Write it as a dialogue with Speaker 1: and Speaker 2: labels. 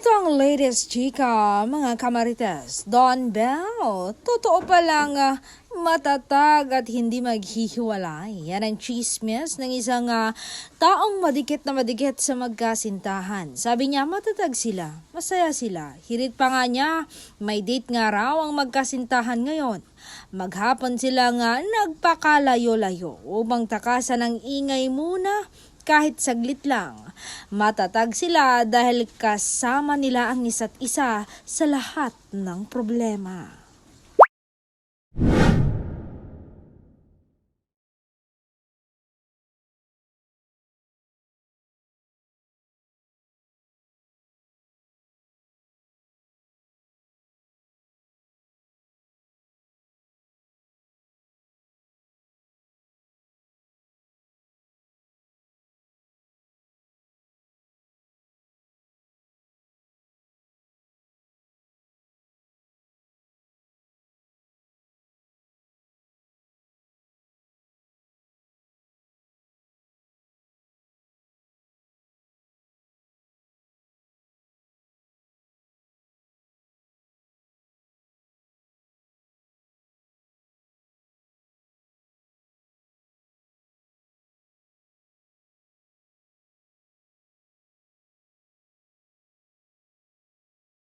Speaker 1: Ito ang latest chika, mga kamarites. Don Bell, totoo palang matatag at hindi maghihiwalay. Yan ang chismis ng isang taong madikit na madikit sa magkasintahan. Sabi niya, matatag sila, masaya sila. Hirit pa nga niya, may date nga raw ang magkasintahan ngayon. Maghapon sila nga nagpakalayo-layo upang takasan ng ingay muna. Kahit saglit lang, matatag sila dahil kasama nila ang isa't isa sa lahat ng problema.